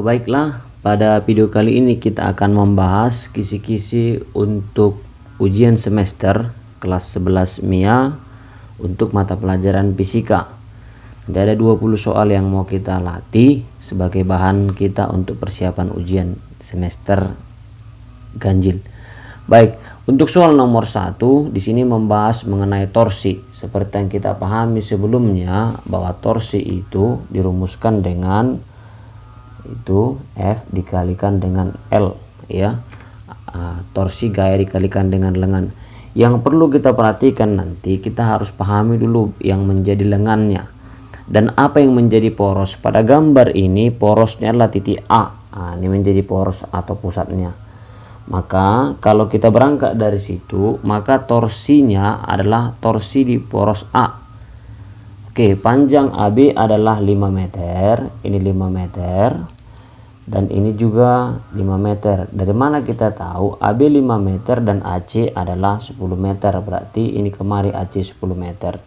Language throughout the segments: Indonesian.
Baiklah, pada video kali ini kita akan membahas kisi-kisi untuk ujian semester kelas 11 MIA untuk mata pelajaran fisika. Nanti ada 20 soal yang mau kita latih sebagai bahan kita untuk persiapan ujian semester ganjil. Baik, untuk soal nomor 1 di sini membahas mengenai torsi. Seperti yang kita pahami sebelumnya bahwa torsi itu dirumuskan dengan itu F dikalikan dengan L ya. Torsi gaya dikalikan dengan lengan. Yang perlu kita perhatikan nanti, kita harus pahami dulu yang menjadi lengannya dan apa yang menjadi poros. Pada gambar ini porosnya adalah titik A. Ini menjadi poros atau pusatnya. Maka kalau kita berangkat dari situ, maka torsinya adalah torsi di poros A. Oke, panjang AB adalah 5 meter, ini 5 meter, dan ini juga 5 meter. Dari mana kita tahu AB 5 meter dan AC adalah 10 meter, berarti ini kemari AC 10 meter.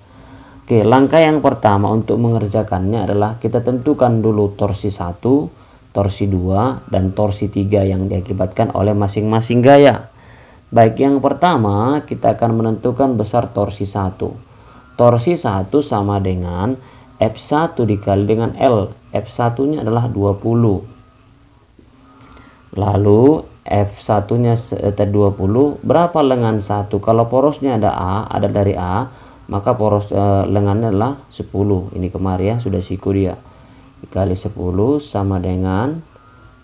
Oke, langkah yang pertama untuk mengerjakannya adalah kita tentukan dulu torsi 1, torsi 2, dan torsi 3 yang diakibatkan oleh masing-masing gaya. Baik, yang pertama kita akan menentukan besar torsi 1. Torsi 1 sama dengan F1 dikali dengan L. F1 nya adalah 20. Lalu F1 nya 20. Berapa lengan 1? Kalau porosnya ada dari A, maka poros lengannya adalah 10. Ini kemarin ya, sudah siku dia. Dikali 10 sama dengan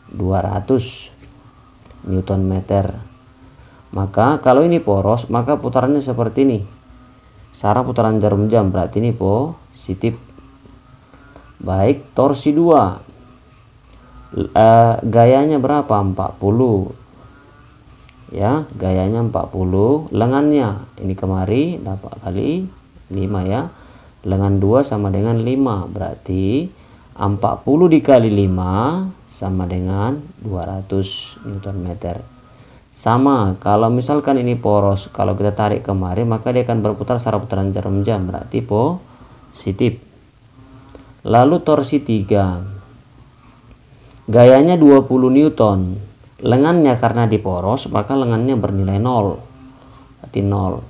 200 Newton meter. Maka kalau ini poros, maka putarannya seperti ini. Searah putaran jarum jam, berarti ini positif. Baik, torsi 2. Gayanya berapa? 40. Ya, gayanya 40. Lengannya ini kemari dapat kali 5 ya. Lengan 2 sama dengan 5, berarti 40 dikali 5 sama dengan 200 Newton meter. Sama, kalau misalkan ini poros, kalau kita tarik kemari maka dia akan berputar secara putaran jarum jam, berarti positif. Lalu torsi 3. Gayanya 20 Newton. Lengannya karena di poros, maka lengannya bernilai 0. Berarti 0.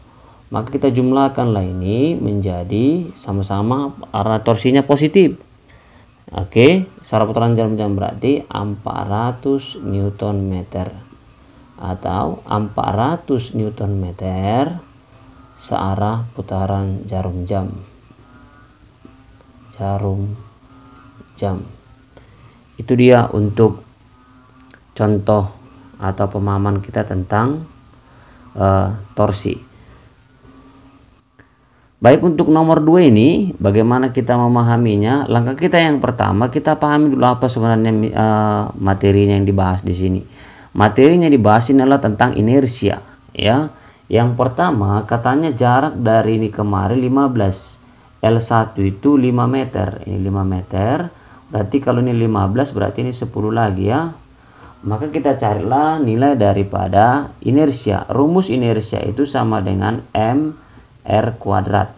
Maka kita jumlahkanlah ini menjadi sama-sama arah torsinya positif. Oke, secara putaran jarum jam berarti 400 Newton meter. Atau 400 Newton meter searah putaran jarum jam. Itu dia untuk contoh atau pemahaman kita tentang torsi. Baik, untuk nomor 2 ini bagaimana kita memahaminya? Langkah kita yang pertama, kita pahami dulu apa sebenarnya materinya yang dibahas di sini. Materinya dibahas ini adalah tentang inersia ya. Yang pertama katanya jarak dari ini kemari 15. L1 itu 5 meter. Ini 5 meter. Berarti kalau ini 15 berarti ini 10 lagi ya. Maka kita carilah nilai daripada inersia. Rumus inersia itu sama dengan mR kuadrat.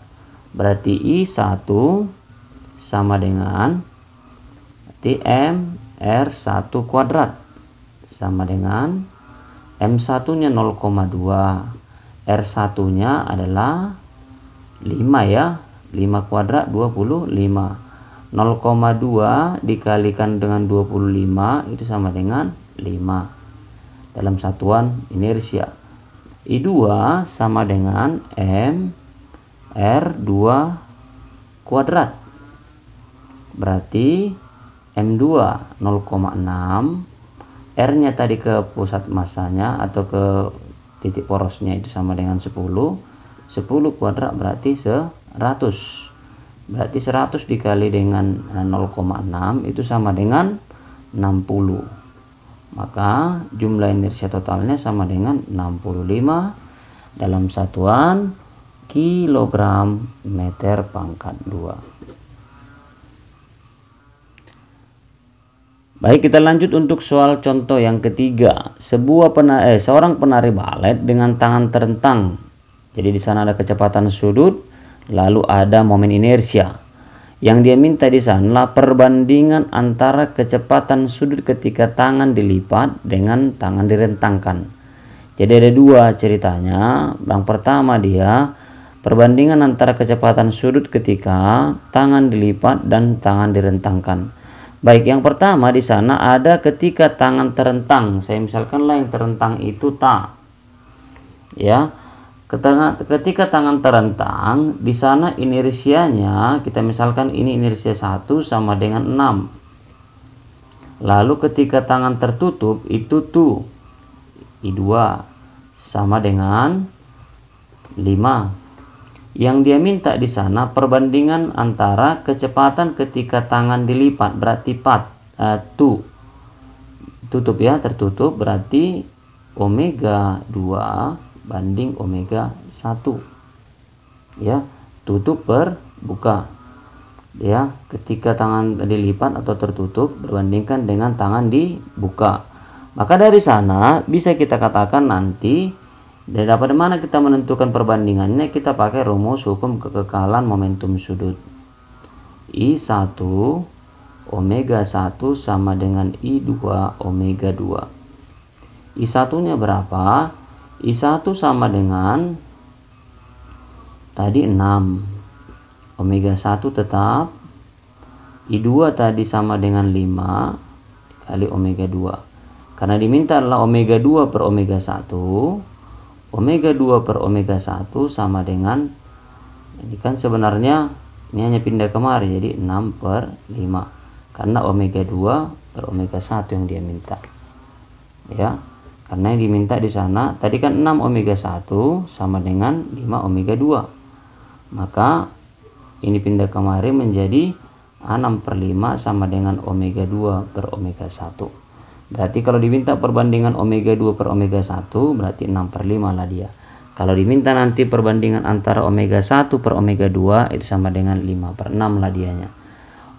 Berarti I1 sama dengan berarti mR1 kuadrat sama dengan M1 nya 0,2, R1 nya adalah 5 ya, 5 kuadrat 25. 0,2 dikalikan dengan 25 itu sama dengan 5 dalam satuan inersia. I2 sama dengan mR2 kuadrat. Berarti M2 0,6, R-nya tadi ke pusat masanya atau ke titik porosnya itu sama dengan 10. 10 kuadrat berarti 100. Berarti 100 dikali dengan 0,6 itu sama dengan 60. Maka jumlah inersia totalnya sama dengan 65 dalam satuan kilogram meter pangkat 2. Baik, kita lanjut untuk soal contoh yang ketiga. Seorang penari balet dengan tangan terentang. Jadi di sana ada kecepatan sudut, lalu ada momen inersia. Yang dia minta di sana perbandingan antara kecepatan sudut ketika tangan dilipat dengan tangan direntangkan. Jadi ada dua ceritanya. Yang pertama dia perbandingan antara kecepatan sudut ketika tangan dilipat dan tangan direntangkan. Baik, yang pertama di sana ada ketika tangan terentang. Saya misalkanlah yang terentang itu ta. Ya. Ketika tangan terentang, di sana inersianya kita misalkan ini inersia 1 sama dengan 6. Lalu ketika tangan tertutup itu tuh I2 sama dengan 5. Yang dia minta di sana perbandingan antara kecepatan ketika tangan dilipat, berarti tutup ya, tertutup berarti omega 2 banding omega 1 ya, tutup per buka ya, ketika tangan dilipat atau tertutup berbandingkan dengan tangan dibuka. Maka dari sana bisa kita katakan nanti dari dapat mana kita menentukan perbandingannya, kita pakai rumus hukum kekekalan momentum sudut. I1 omega 1 sama dengan I2 omega 2. I1 nya berapa? I1 sama dengan tadi 6, omega 1 tetap, I2 tadi sama dengan 5 kali omega 2. Karena diminta adalah omega 2 per omega 1, omega 2 per omega 1 sama dengan, ini kan sebenarnya ini hanya pindah kemari jadi 6 per 5, karena omega 2 per omega 1 yang dia minta ya. Karena yang diminta di sana tadi kan 6 omega 1 sama dengan 5 omega 2. Maka ini pindah kemari menjadi 6 per 5 sama dengan omega 2 per omega 1. Berarti kalau diminta perbandingan omega 2 per omega 1 berarti 6 per 5 lah dia. Kalau diminta nanti perbandingan antara omega 1 per omega 2 itu sama dengan 5 per 6 lah dianya.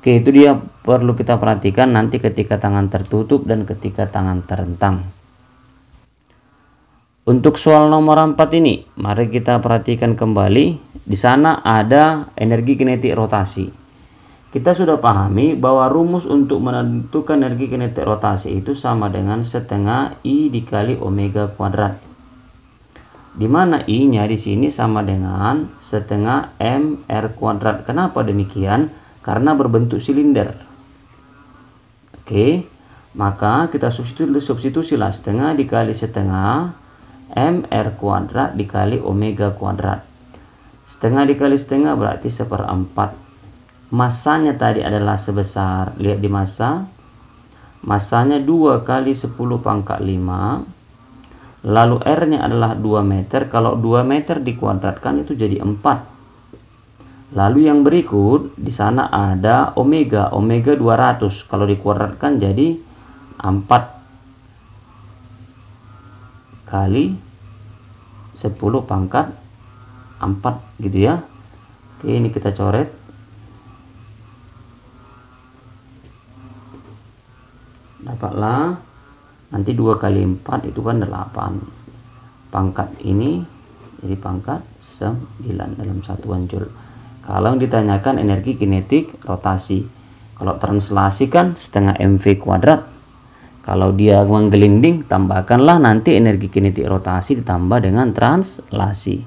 Oke, itu dia perlu kita perhatikan nanti ketika tangan tertutup dan ketika tangan terentang. Untuk soal nomor 4 ini, mari kita perhatikan kembali. Di sana ada energi kinetik rotasi. Kita sudah pahami bahwa rumus untuk menentukan energi kinetik rotasi itu sama dengan setengah I dikali omega kuadrat. Di mana I-nya di sini sama dengan setengah mr kuadrat. Kenapa demikian? Karena berbentuk silinder. Oke, maka kita substitusilah setengah dikali setengah mr kuadrat dikali omega kuadrat. Setengah dikali setengah berarti 1/4. Masanya tadi adalah sebesar, lihat di massa, masanya 2 kali 10 pangkat 5. Lalu R nya adalah 2 meter. Kalau 2 meter dikuadratkan itu jadi 4. Lalu yang berikut di sana ada omega 200. Kalau dikuadratkan jadi 4 kali 10 pangkat 4 gitu ya. Oke, ini kita coret. Dapatlah nanti 2 kali 4 itu kan 8. Pangkat ini jadi pangkat 9 dalam satuan joule. Kalau ditanyakan energi kinetik rotasi, kalau translasi kan setengah mv kuadrat. Kalau dia menggelinding, tambahkanlah nanti energi kinetik rotasi ditambah dengan translasi.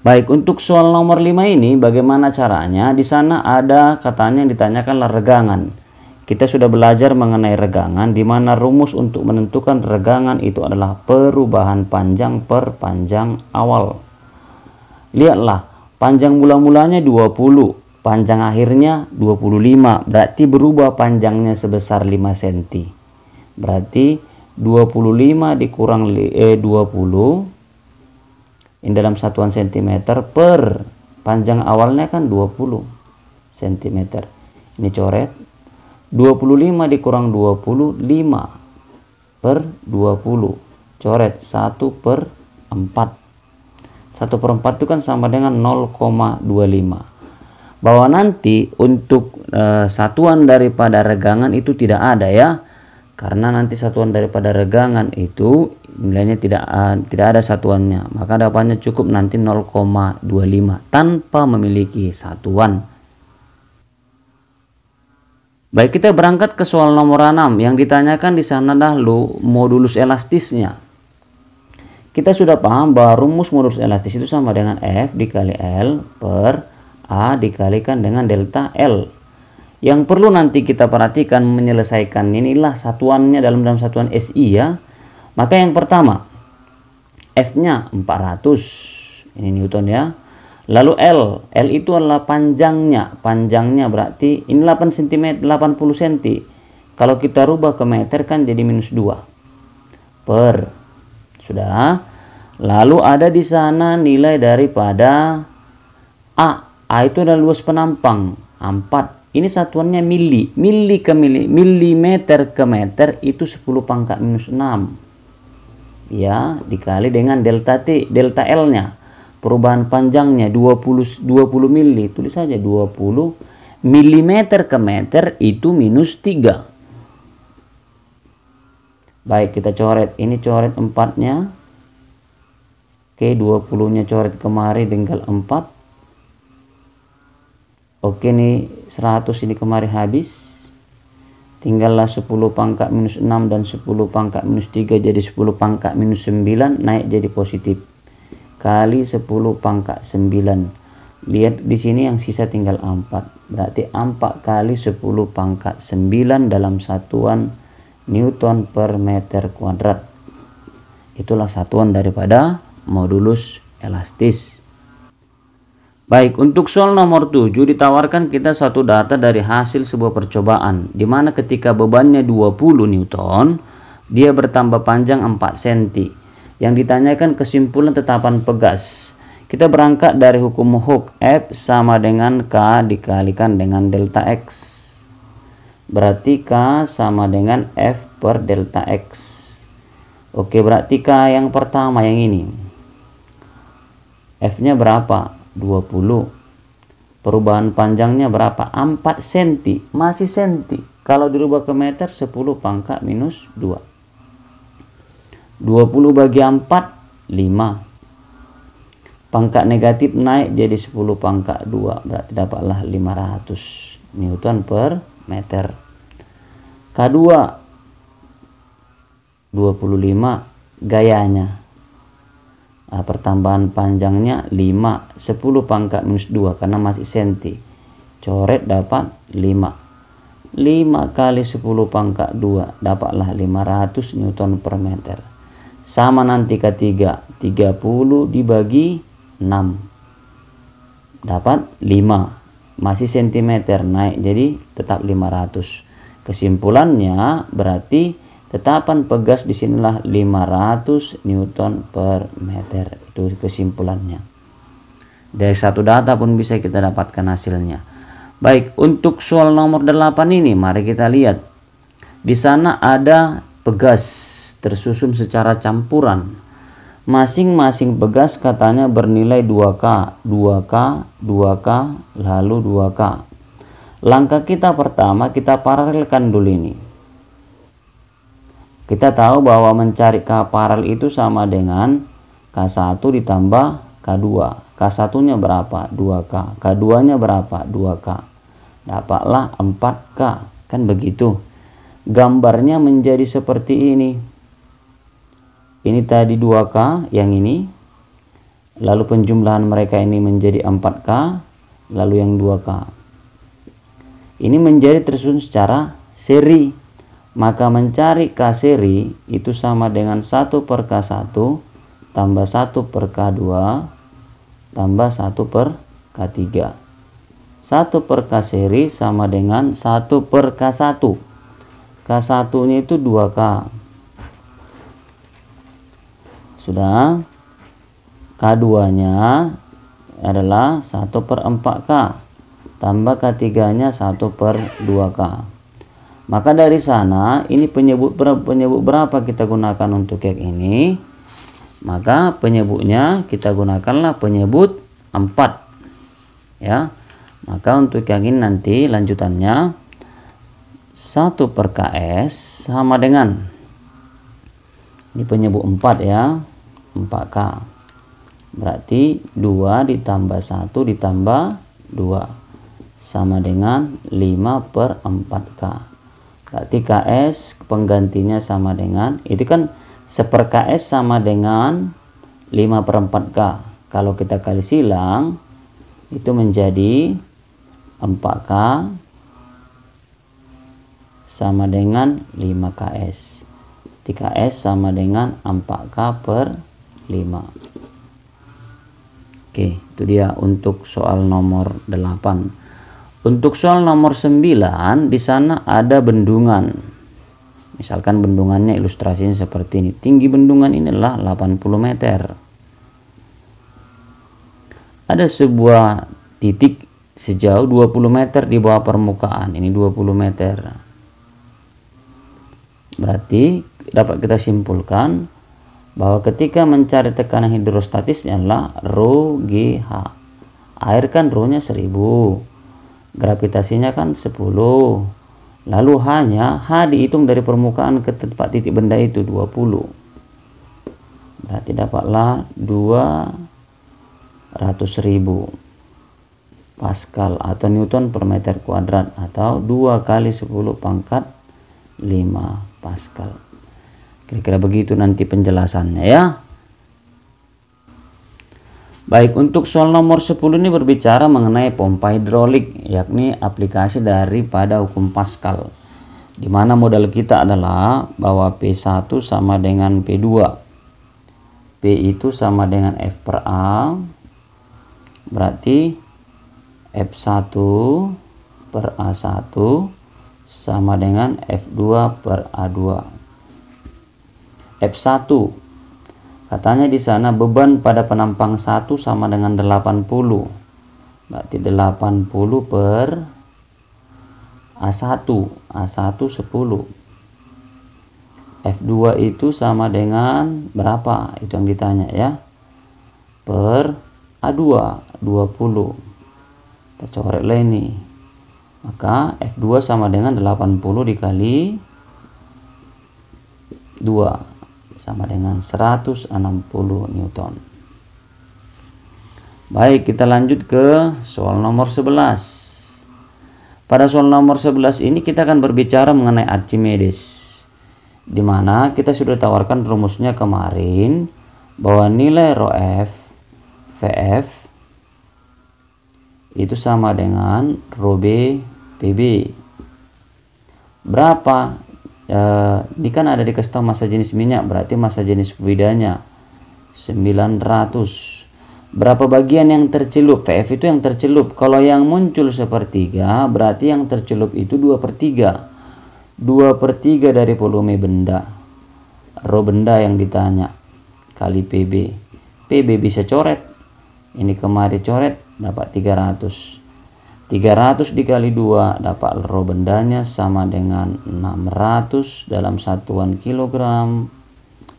Baik, untuk soal nomor 5 ini bagaimana caranya? Di sana ada katanya yang ditanyakanlah regangan. Kita sudah belajar mengenai regangan, di mana rumus untuk menentukan regangan itu adalah perubahan panjang per panjang awal. Lihatlah, panjang mula-mulanya 20. Panjang akhirnya 25, berarti berubah panjangnya sebesar 5 cm. Berarti 25 dikurang 20 ini dalam satuan cm per panjang awalnya kan 20 cm. Ini coret. 25 dikurang 20, 5 per 20. Coret 1 per 4. 1 per 4 itu kan sama dengan 0,25. Bahwa nanti untuk satuan daripada regangan itu tidak ada ya, karena nanti satuan daripada regangan itu nilainya tidak ada satuannya, maka jawabannya cukup nanti 0,25 tanpa memiliki satuan. Baik, kita berangkat ke soal nomor 6. Yang ditanyakan di sana adalah modulus elastisnya. Kita sudah paham bahwa rumus modulus elastis itu sama dengan F dikali L per A dikalikan dengan delta L. Yang perlu nanti kita perhatikan menyelesaikan inilah satuannya dalam satuan SI ya. Maka yang pertama, F-nya 400, ini Newton ya. Lalu L itu adalah panjangnya berarti ini 8 cm, 80 cm. Kalau kita rubah ke meter kan jadi -2 per. Sudah. Lalu ada di sana nilai daripada A. A itu adalah luas penampang 4. Ini satuannya mili ke mili, milimeter ke meter itu 10 pangkat -6. Ya, dikali dengan delta T, delta L-nya. Perubahan panjangnya 20 mili, tulis saja 20 milimeter ke meter itu -3. Baik, kita coret. Ini coret 4-nya. Oke, 20-nya coret kemari tinggal 4. Oke, nih 100 ini kemari habis. Tinggallah 10 pangkat -6 dan 10 pangkat -3 jadi 10 pangkat -9 naik jadi positif. Kali 10 pangkat 9. Lihat di sini yang sisa tinggal 4. Berarti 4 kali 10 pangkat 9 dalam satuan Newton per meter kuadrat. Itulah satuan daripada modulus elastis. Baik, untuk soal nomor 7 ditawarkan kita satu data dari hasil sebuah percobaan, di mana ketika bebannya 20 Newton, dia bertambah panjang 4 cm. Yang ditanyakan kesimpulan tetapan pegas. Kita berangkat dari hukum Hooke, F sama dengan K dikalikan dengan delta X. Berarti K sama dengan F per delta X. Oke, berarti K yang pertama yang ini. F-nya berapa? 20. Perubahan panjangnya berapa? 4 cm. Masih cm. Kalau dirubah ke meter 10 pangkat -2. 20 bagi 4 5. Pangkat negatif naik jadi 10 pangkat 2. Berarti dapatlah 500 Newton per meter. K2 25 gayanya. Pertambahan panjangnya 5, 10 pangkat -2 karena masih cm. Coret dapat 5. 5 kali 10 pangkat 2 dapatlah 500 Newton per meter. Sama nanti ketiga, 30 dibagi 6 dapat 5. Masih cm naik jadi tetap 500. Kesimpulannya berarti tetapan pegas disinilah 500 Newton per meter. Itu kesimpulannya. Dari satu data pun bisa kita dapatkan hasilnya. Baik, untuk soal nomor 8 ini mari kita lihat. Di sana ada pegas tersusun secara campuran. Masing-masing pegas katanya bernilai 2K, 2K, 2K, lalu 2K. Langkah kita pertama kita paralelkan dulu ini. Kita tahu bahwa mencari K paralel itu sama dengan K1 ditambah K2. K1 nya berapa? 2K. K2 nya berapa? 2K. Dapatlah 4K. Kan begitu. Gambarnya menjadi seperti ini. Ini tadi 2K, yang ini. Lalu penjumlahan mereka ini menjadi 4K. Lalu yang 2K. Ini menjadi tersusun secara seri. Maka mencari K seri itu sama dengan 1 per K1 tambah 1 per K2 tambah 1 per K3. 1 per K seri sama dengan 1 per K1. K1 nya itu 2K. Sudah. K2 nya adalah 1 per 4K tambah K3 nya 1 per 2K. Maka dari sana ini penyebut berapa kita gunakan untuk yang ini? Maka penyebutnya kita gunakanlah penyebut 4. Ya. Maka untuk yang ini nanti lanjutannya 1 per KS sama dengan Ini penyebut 4 ya, 4K. Berarti 2 ditambah 1 ditambah 2 sama dengan 5/4K. Berarti KS penggantinya sama dengan, itu kan 1/4 KS sama dengan 5/4K. Kalau kita kali silang itu menjadi 4K sama dengan 5KS. 3S sama dengan 4K/5. Oke, itu dia untuk soal nomor 8. Untuk soal nomor 9, di sana ada bendungan. Misalkan bendungannya ilustrasinya seperti ini. Tinggi bendungan ini adalah 80 meter. Ada sebuah titik sejauh 20 meter di bawah permukaan. Ini 20 meter. Berarti dapat kita simpulkan bahwa ketika mencari tekanan hidrostatisnya adalah rho GH. Air kan rho-nya 1000, gravitasinya kan 10. Lalu H dihitung dari permukaan ke tempat titik benda itu 20. Berarti dapatlah 200.000 Pascal atau Newton per meter kuadrat, atau 2 kali 10 pangkat 5 Pascal. Kira-kira begitu nanti penjelasannya ya. Baik, untuk soal nomor 10 ini berbicara mengenai pompa hidrolik, yakni aplikasi daripada hukum Pascal, di mana modal kita adalah bahwa P1 sama dengan P2. P itu sama dengan F per A, berarti F1 per A1 sama dengan F2 per A2. F1 katanya di sana beban pada penampang 1 sama dengan 80. Berarti 80 per A1. A1 10. F2 itu sama dengan berapa? Itu yang ditanya ya. Per A2 20. Kita coretlah ini. Maka F2 sama dengan 80 dikali 2 sama dengan 160 Newton. Baik, kita lanjut ke soal nomor 11. Pada soal nomor 11 ini kita akan berbicara mengenai Archimedes, di mana kita sudah tawarkan rumusnya kemarin bahwa nilai rho F VF itu sama dengan rho B PB. Berapa? Ini kan ada dikasih tahu massa jenis minyak, berarti massa jenis fluidanya 900. Berapa bagian yang tercelup? VF itu yang tercelup. Kalau yang muncul sepertiga, berarti yang tercelup itu 2/3. 2/3 dari volume benda. Rho benda yang ditanya kali PB. PB bisa coret. Ini kemari coret, dapat 300. 300 dikali 2 dapat rho bendanya sama dengan 600 dalam satuan kilogram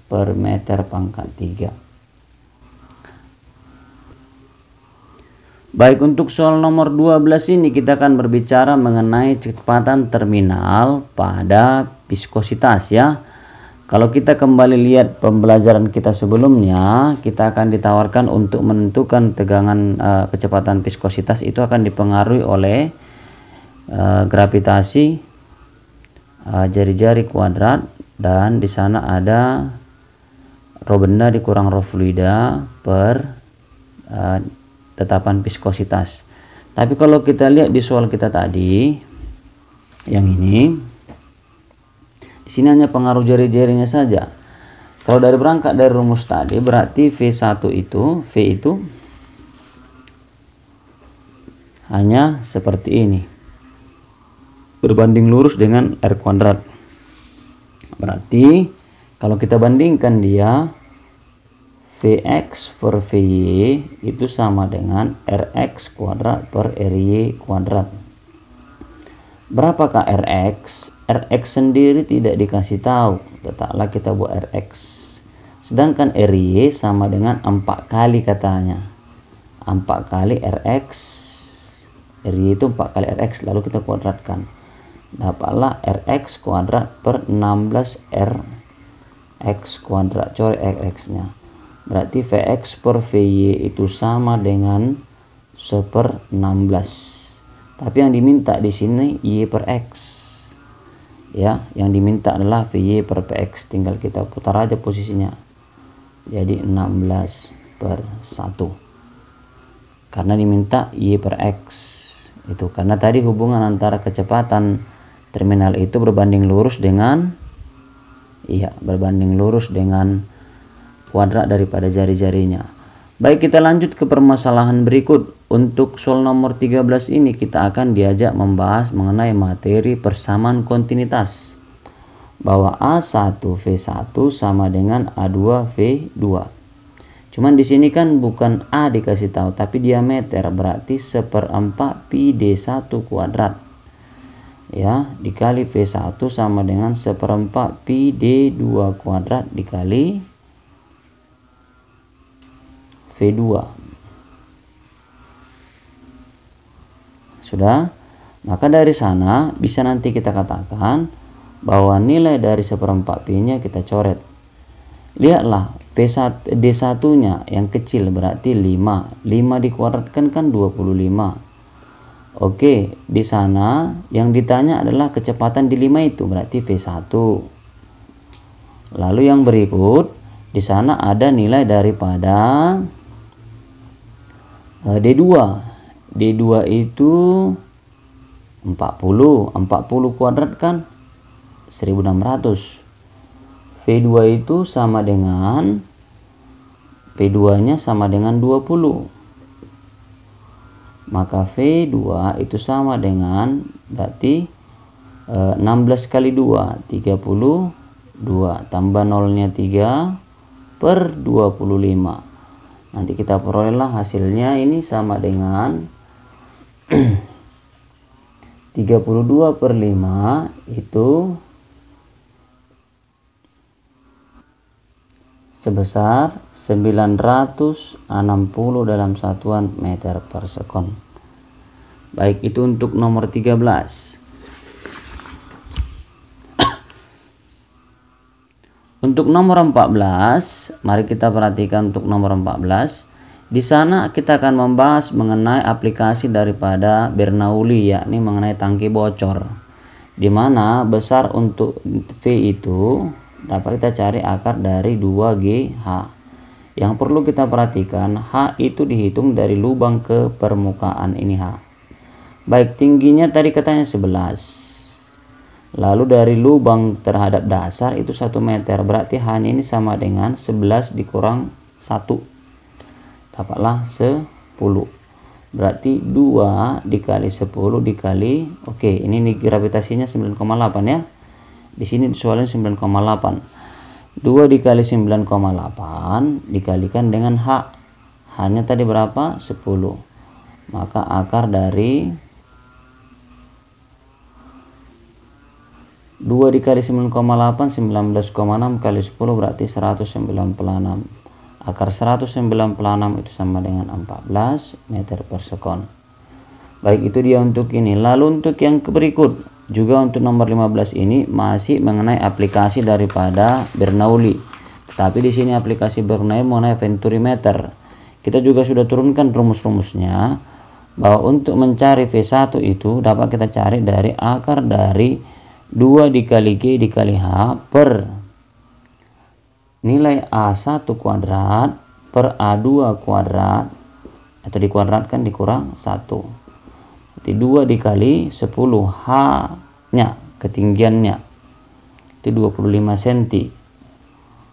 per meter pangkat 3. Baik, untuk soal nomor 12 ini kita akan berbicara mengenai kecepatan terminal pada viskositas ya. Kalau kita kembali lihat pembelajaran kita sebelumnya, kita akan ditawarkan untuk menentukan tegangan kecepatan viskositas itu akan dipengaruhi oleh gravitasi jari-jari kuadrat, dan di sana ada rho benda dikurang rho fluida per tetapan viskositas. Tapi kalau kita lihat di soal kita tadi yang ini, di sini hanya pengaruh jari-jarinya saja. Kalau dari berangkat dari rumus tadi, berarti V1 itu, V itu hanya seperti ini, berbanding lurus dengan R kuadrat. Berarti kalau kita bandingkan dia, Vx per Vy itu sama dengan Rx kuadrat per Ry kuadrat. Berapakah Rx? Rx sendiri tidak dikasih tahu, letaklah kita buat Rx. Sedangkan Ry sama dengan 4 kali katanya. 4 kali Rx. Ry itu 4 kali Rx, lalu kita kuadratkan. Dapatlah Rx kuadrat per 16 R X kuadrat, coret X nya, berarti Vx per Vy itu sama dengan 1/16. Tapi yang diminta di sini Y per X ya, yang diminta adalah Vy per Px, tinggal kita putar aja posisinya, jadi 16/1 karena diminta Y per X itu, karena tadi hubungan antara kecepatan terminal itu berbanding lurus dengan kuadrat daripada jari-jarinya. Baik, kita lanjut ke permasalahan berikut. Untuk soal nomor 13 ini kita akan diajak membahas mengenai materi persamaan kontinuitas, bahwa A1V1 sama dengan A2V2. Cuman di sini kan bukan A dikasih tahu tapi diameter, berarti 1/4 pi D1 kuadrat ya, dikali V1 sama dengan 1/4 pi D2 kuadrat dikali V2. Sudah, maka dari sana bisa nanti kita katakan bahwa nilai dari 1/4 pi nya kita coret. Lihatlah D1 nya yang kecil berarti 5 dikuadratkan kan 25. Oke, di sana yang ditanya adalah kecepatan di 5 itu, berarti V1. Lalu yang berikut di sana ada nilai daripada D2. D2 itu 40 kuadrat kan 1600. V2 itu sama dengan V2 nya sama dengan 20. Maka V2 itu sama dengan berarti 16 kali 2 32 tambah nolnya 3/25. Nanti kita perolehlah hasilnya, ini sama dengan 32/5 itu sebesar 960 dalam satuan meter per sekon. Baik, itu untuk nomor 13. Untuk nomor 14, mari kita perhatikan untuk nomor 14. Di sana kita akan membahas mengenai aplikasi daripada Bernoulli, yakni mengenai tangki bocor, di mana besar untuk V itu dapat kita cari akar dari 2GH. Yang perlu kita perhatikan, H itu dihitung dari lubang ke permukaan, ini H. Baik, tingginya tadi katanya 11. Lalu dari lubang terhadap dasar itu 1 meter, berarti hanya ini sama dengan 11 dikurang 1. Dapatlah 10. Berarti 2 dikali 10 dikali, oke, ini gravitasinya 9,8 ya. Di sini soalnya 9,8. 2 dikali 9,8 dikalikan dengan H. H-nya tadi berapa? 10. Maka akar dari 2 dikali 9,8 19,6 kali 10 berarti 196. Akar 196 itu sama dengan 14 meter per sekon. Baik, itu dia untuk ini. Lalu untuk yang berikut juga untuk nomor 15 ini masih mengenai aplikasi daripada Bernoulli. Tapi di sini aplikasi Bernoulli mengenai venturimeter. Kita juga sudah turunkan rumus-rumusnya, bahwa untuk mencari V1 itu dapat kita cari dari akar dari 2 dikali G dikali H per nilai A1 kuadrat per A2 kuadrat, atau dikuadratkan dikurang 1. Jadi 2 dikali 10 H nya ketinggiannya itu 25 cm,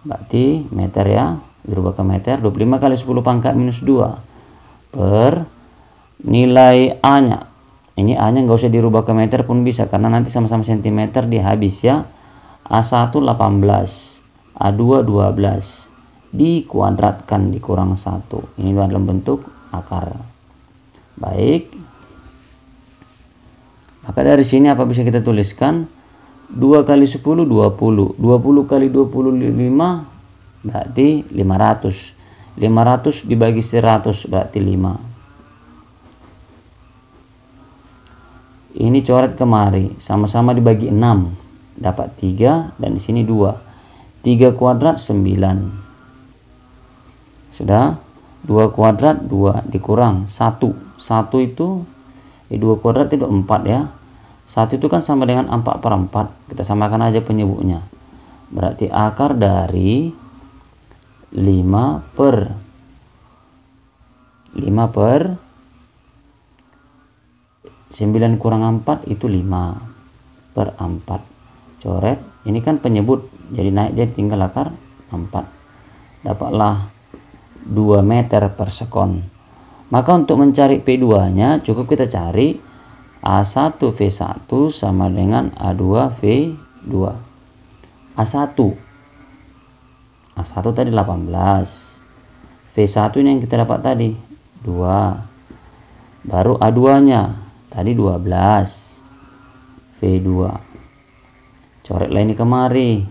berarti meter ya, dirubah ke meter. 25 kali 10 pangkat minus 2 per nilai A nya. Ini A nya nggak usah dirubah ke meter pun bisa, karena nanti sama-sama cm dia habis ya. A1 18, A2 12 dikuadratkan dikurang 1. Ini dalam bentuk akar. Baik, maka dari sini apa bisa kita tuliskan? 2 kali 10 20, 20 kali 25 berarti 500. 500 dibagi 100 berarti 5. Ini coret kemari, sama-sama dibagi 6 dapat 3, dan di sini 2. 3 kuadrat 9. Sudah. 2 kuadrat 2 dikurang 1. 1 itu 2 kuadrat itu 4 ya. 1 itu kan sama dengan 4/4. Kita samakan aja penyebutnya. Berarti akar dari 5 per 9 kurang 4 itu 5/4. Coret. Ini kan penyebut, jadi naik jadi tinggal akar 4. Dapatlah 2 meter per sekon. Maka untuk mencari P2 nya cukup kita cari A1V1 sama dengan A2V2. A1 tadi 18. V1 ini yang kita dapat tadi 2. Baru A2 nya tadi 12. V2. Coretlah ini kemari.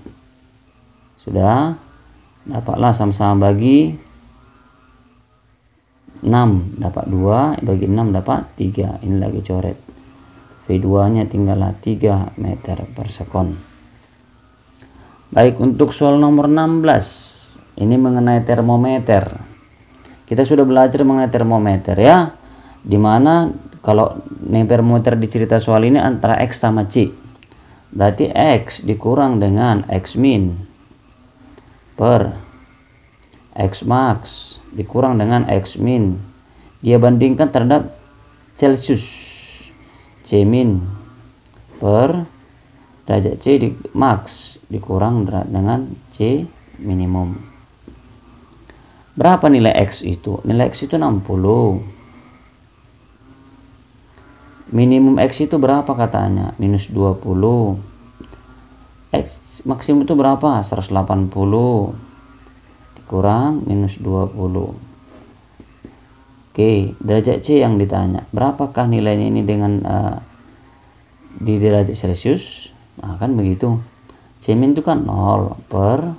Sudah. Dapatlah sama-sama bagi 6 dapat 2, bagi 6 dapat 3. Ini lagi coret. V2 nya tinggallah 3 meter per sekon. Baik, untuk soal nomor 16 ini mengenai termometer. Kita sudah belajar mengenai termometer ya, dimana kalau termometer di cerita soal ini antara X sama C, berarti X dikurang dengan X min per X max dikurang dengan X min, dia bandingkan terhadap Celsius. C min per derajat C max dikurang dengan C minimum. Berapa nilai X itu? Nilai X itu 60. Minimum X itu berapa katanya? Minus 20. X maksimum itu berapa? 180. Kurang minus 20. Oke, derajat C yang ditanya. Berapakah nilainya ini dengan di derajat Celcius? Nah, kan begitu. C min itu kan 0 per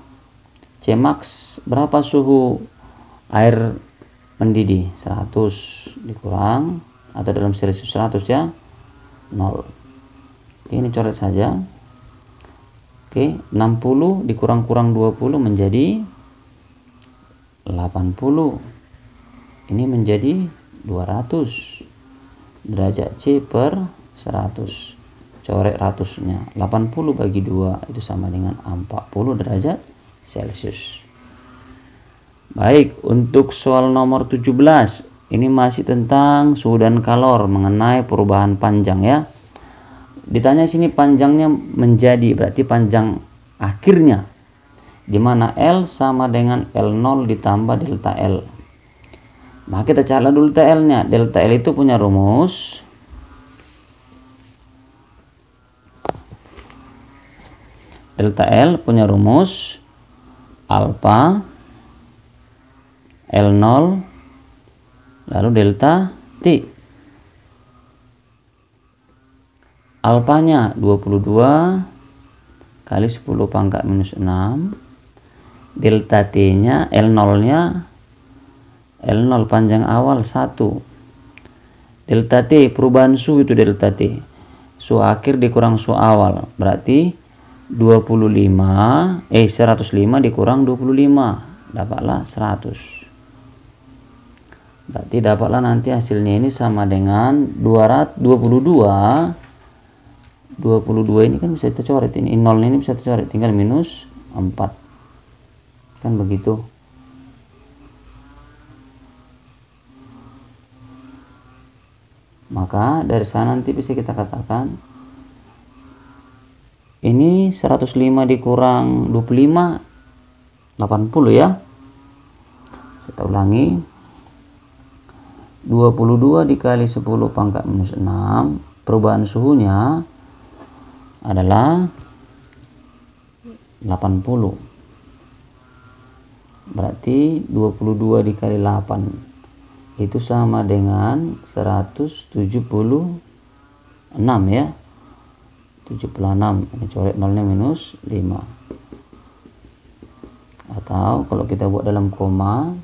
C max. Berapa suhu air mendidih? 100 dikurang, atau dalam Celcius 100 ya, 0. Oke, ini coret saja. Oke, 60 dikurang-kurang 20 menjadi 80. Ini menjadi 200 derajat C per 100. Coret ratusnya. 80 bagi 2 itu sama dengan 40 derajat Celcius. Baik, untuk soal nomor 17 ini masih tentang suhu dan kalor mengenai perubahan panjang ya. Ditanya sini panjangnya menjadi, berarti panjang akhirnya, di mana L sama dengan L0 ditambah delta L. Maka kita cari dulu delta L-nya. Delta L itu punya rumus alfa L0 lalu delta T. Alfanya 22 kali 10 pangkat minus 6. Delta T-nya L0-nya L0 panjang awal 1. Delta T perubahan suhu itu delta T. Suhu akhir dikurang suhu awal. Berarti 105 dikurang 25. Dapatlah 100. Berarti dapatlah nanti hasilnya ini sama dengan 222. 22 ini kan bisa kita coret, ini 0 ini bisa kita coret, tinggal minus 4. Kan begitu. Maka dari sana nanti bisa kita katakan ini 105 dikurang 25 80 ya. Saya ulangi. 22 dikali 10 pangkat minus 6, perubahan suhunya adalah 80. Berarti 22 dikali 8 itu sama dengan 176 ya. 76. Ini coret nolnya minus 5. Atau kalau kita buat dalam koma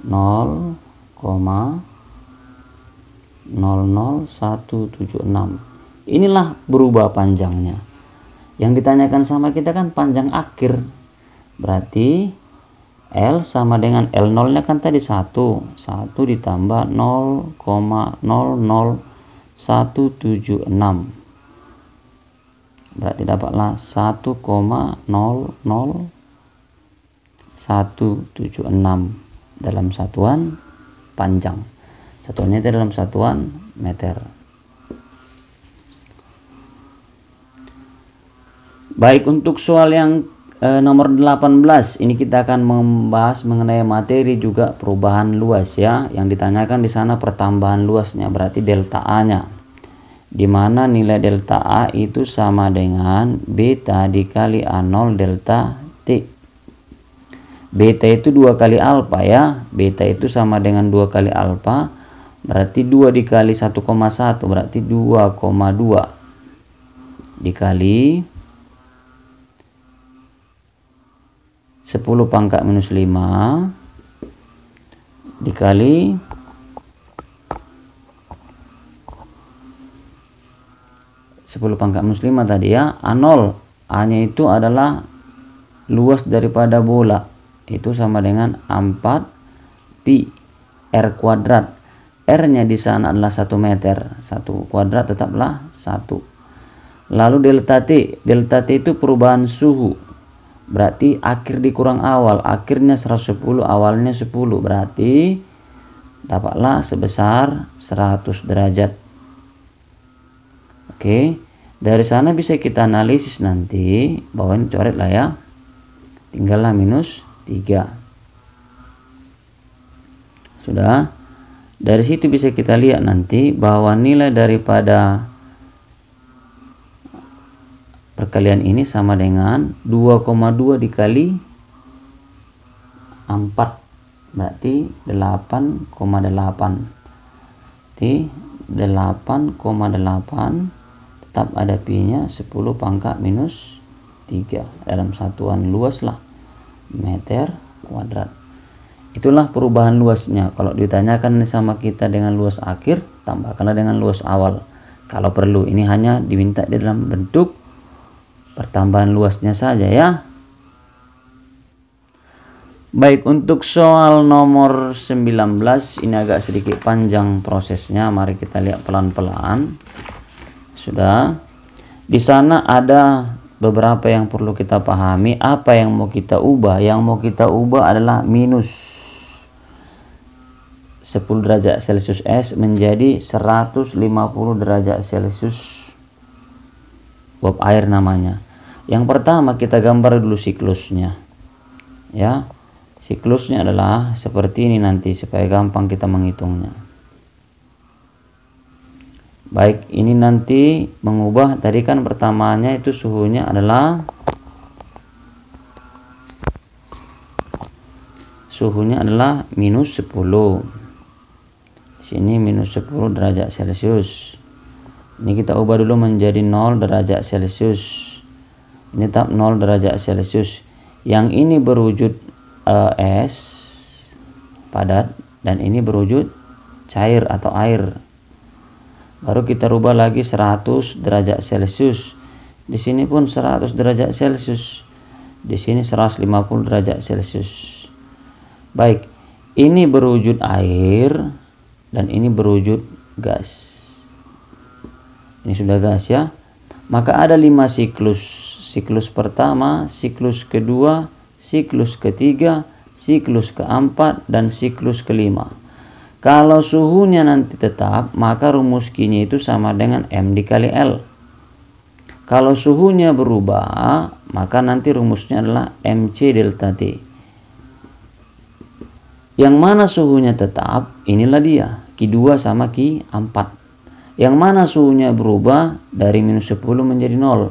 0,00176. Inilah berubah panjangnya. Yang ditanyakan sama kita kan panjang akhir. Berarti L sama dengan L0 nya kan tadi 1 ditambah 0,00176. Berarti dapatlah 1,00176 dalam satuan panjang. Satuannya itu dalam satuan meter. Baik, untuk soal yang nomor 18 ini kita akan membahas mengenai materi juga perubahan luas ya. Yang ditanyakan di sana pertambahan luasnya, berarti delta A-nya. Di mana nilai delta A itu sama dengan beta dikali A0 delta T. Beta itu 2 kali alfa ya. Beta itu sama dengan 2 kali alfa. Berarti 2 dikali 1,1 berarti 2,2 dikali 10 pangkat minus 5 dikali 10 pangkat minus 5 tadi ya. A0, A nya itu adalah luas daripada bola, itu sama dengan 4 pi R kuadrat. R nya di sana adalah 1 meter, 1 kuadrat tetaplah 1. Lalu delta T itu perubahan suhu, berarti akhir dikurang awal, akhirnya 110, awalnya 10, berarti dapatlah sebesar 100 derajat. Oke, dari sana bisa kita analisis nanti, bahwa ini coret lah ya, tinggallah minus 3. Sudah, dari situ bisa kita lihat nanti bahwa nilai daripada perkalian ini sama dengan 2,2 dikali 4, berarti 8,8. Berarti 8,8 tetap ada pi-nya 10 pangkat minus 3 dalam satuan luas lah, meter kuadrat. Itulah perubahan luasnya. Kalau ditanyakan sama kita dengan luas akhir, tambahkanlah dengan luas awal kalau perlu. Ini hanya diminta di dalam bentuk pertambahan luasnya saja ya. Baik, untuk soal nomor 19 ini agak sedikit panjang prosesnya. Mari kita lihat pelan-pelan. Sudah. Di sana ada beberapa yang perlu kita pahami. Apa yang mau kita ubah? Yang mau kita ubah adalah minus 10 derajat Celcius S menjadi 150 derajat Celcius uap air namanya. Yang pertama kita gambar dulu siklusnya. Ya. Siklusnya adalah seperti ini nanti supaya gampang kita menghitungnya. Baik, ini nanti mengubah, tadi kan pertamanya itu suhunya adalah minus 10. Sini minus 10 derajat Celcius. Ini kita ubah dulu menjadi 0 derajat Celcius. Ini tetap 0 derajat Celcius. Yang ini berwujud es padat dan ini berwujud cair atau air. Baru kita rubah lagi 100 derajat Celcius. Di sini pun 100 derajat Celcius. Di sini 150 derajat Celcius. Baik, ini berwujud air dan ini berwujud gas. Ini sudah gas ya. Maka ada 5 siklus. Siklus pertama, siklus kedua, siklus ketiga, siklus keempat, dan siklus kelima. Kalau suhunya nanti tetap, maka rumus Q-nya itu sama dengan M dikali L. Kalau suhunya berubah, maka nanti rumusnya adalah MC delta T. Yang mana suhunya tetap, inilah dia, Q2 sama Q4. Yang mana suhunya berubah dari minus 10 menjadi 0.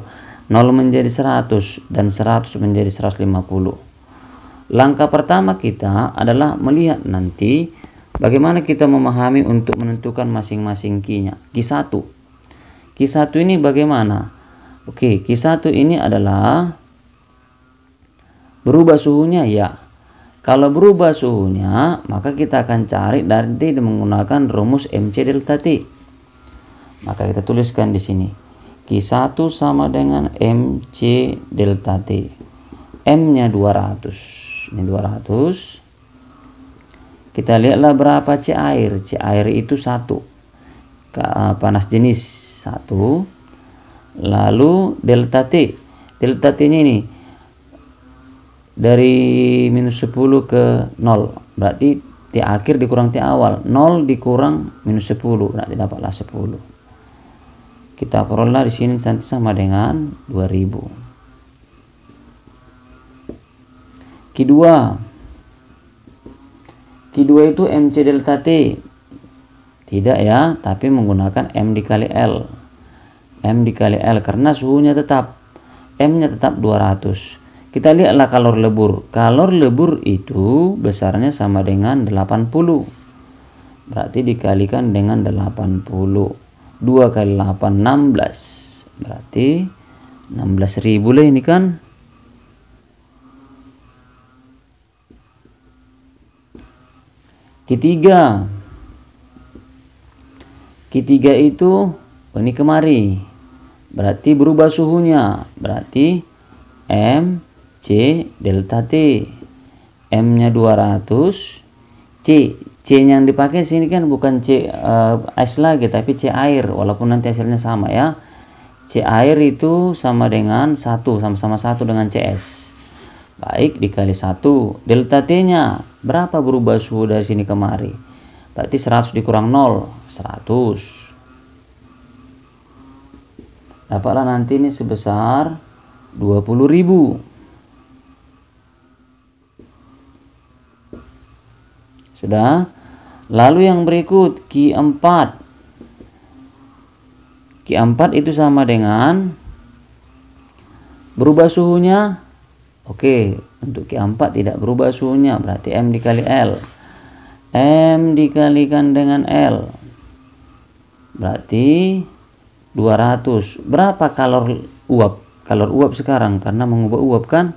0 menjadi 100 dan 100 menjadi 150. Langkah pertama kita adalah melihat nanti bagaimana kita memahami untuk menentukan masing-masing Q-nya. Q1. Q1 ini bagaimana? Oke, Q1 ini adalah berubah suhunya ya. Kalau berubah suhunya, maka kita akan cari dari menggunakan rumus MC delta T. Maka kita tuliskan di sini. Q1 sama dengan MC delta T. M-nya 200. Ini 200. Kita lihatlah berapa C air. C air itu 1. Panas jenis 1. Lalu delta T. Delta T-nya ini dari minus 10 ke 0. Berarti T akhir dikurang T awal. 0 dikurang minus 10. Berarti dapatlah 10. Kita peroleh di sini nanti sama dengan 2000. Q2 itu MC delta T. Tidak ya, tapi menggunakan M dikali L. M dikali L karena suhunya tetap. M-nya tetap 200. Kita lihatlah kalor lebur. Kalor lebur itu besarnya sama dengan 80. Berarti dikalikan dengan 80. 2 kali 8, 16. Berarti 16.000 lah ini kan. Q3 itu ini kemari. Berarti berubah suhunya. Berarti M C delta T. M-nya 200. C-nya yang dipakai sini kan bukan C es lagi, tapi C air, walaupun nanti hasilnya sama ya. C air itu sama dengan 1, sama-sama 1 dengan CS. Baik, dikali 1. Delta T-nya berapa berubah suhu dari sini kemari? Berarti 100 dikurang 0, 100. Dapatlah nanti ini sebesar 20.000. Sudah. Lalu yang berikut Q4. Q4 itu sama dengan berubah suhunya. Oke, untuk Q4 tidak berubah suhunya, berarti M dikali L. M dikalikan dengan L. Berarti 200. Berapa kalor uap? Kalor uap sekarang karena mengubah uap kan.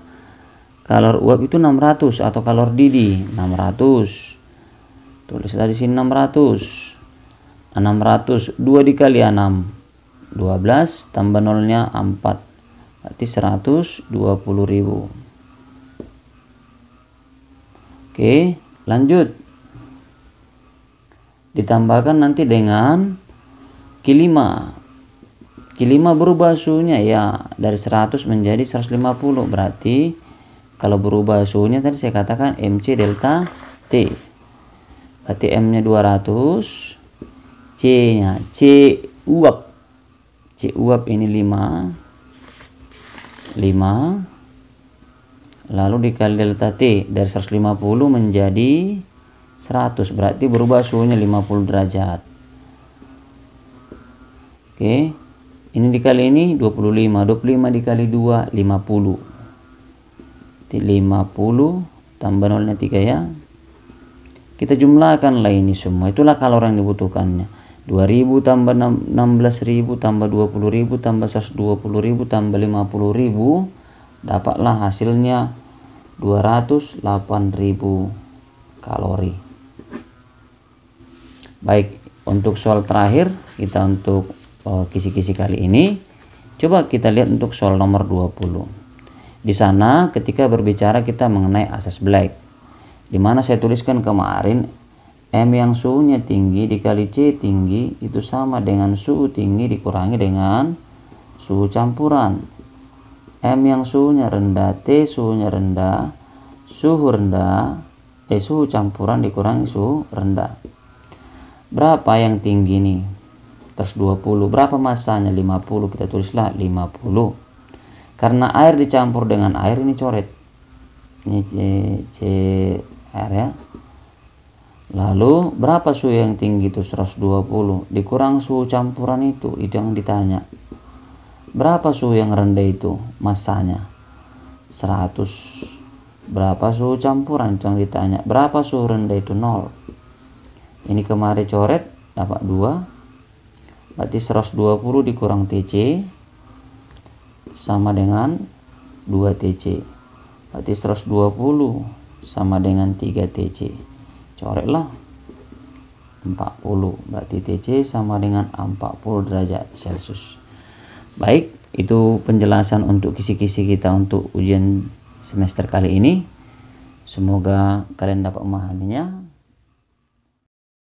Kalor uap itu 600 atau kalor didih 600. Tulislah di sini 600. 600 2 dikali 6 12 tambah nolnya 4. Berarti 120.000. Oke, lanjut. Ditambahkan nanti dengan Q5. Q5 berubah suhunya ya dari 100 menjadi 150. Berarti kalau berubah suhunya tadi saya katakan MC delta T. Berarti M-nya 200. C-nya C uap. C uap ini 5. Lalu dikali delta T dari 150 menjadi 100. Berarti berubah suhunya 50 derajat. Oke. Ini dikali ini 25. 25 dikali 2 50. 50 tambah nolnya 3 ya. Kita jumlahkanlah ini semua. Itulah kalor yang dibutuhkannya. 2000 tambah 16.000 tambah 20.000 tambah 120.000 tambah 50.000. Dapatlah hasilnya 208.000 kalori. Baik, untuk soal terakhir kita untuk kisi-kisi kali ini. Coba kita lihat untuk soal nomor 20. Di sana ketika berbicara kita mengenai asas Black. Di mana saya tuliskan kemarin M yang suhunya tinggi dikali C tinggi itu sama dengan suhu tinggi dikurangi dengan suhu campuran. M yang suhunya rendah, T suhunya rendah, suhu campuran dikurangi suhu rendah. Berapa yang tinggi nih? 120. Berapa masanya? 50. Kita tulislah 50. Karena air dicampur dengan air ini coret. Ini C air ya. Lalu berapa suhu yang tinggi itu? 120 dikurang suhu campuran itu yang ditanya. Berapa suhu yang rendah itu? Masanya 100. Berapa suhu campuran itu yang ditanya. Berapa suhu rendah itu? 0. Ini kemarin coret dapat 2. Berarti 120 dikurang TC sama dengan 2 TC. Berarti 120 sama dengan 3 TC. Coretlah 40. Berarti TC sama dengan 40 derajat Celcius. Baik, itu penjelasan untuk kisi-kisi kita untuk ujian semester kali ini. Semoga kalian dapat memahaminya.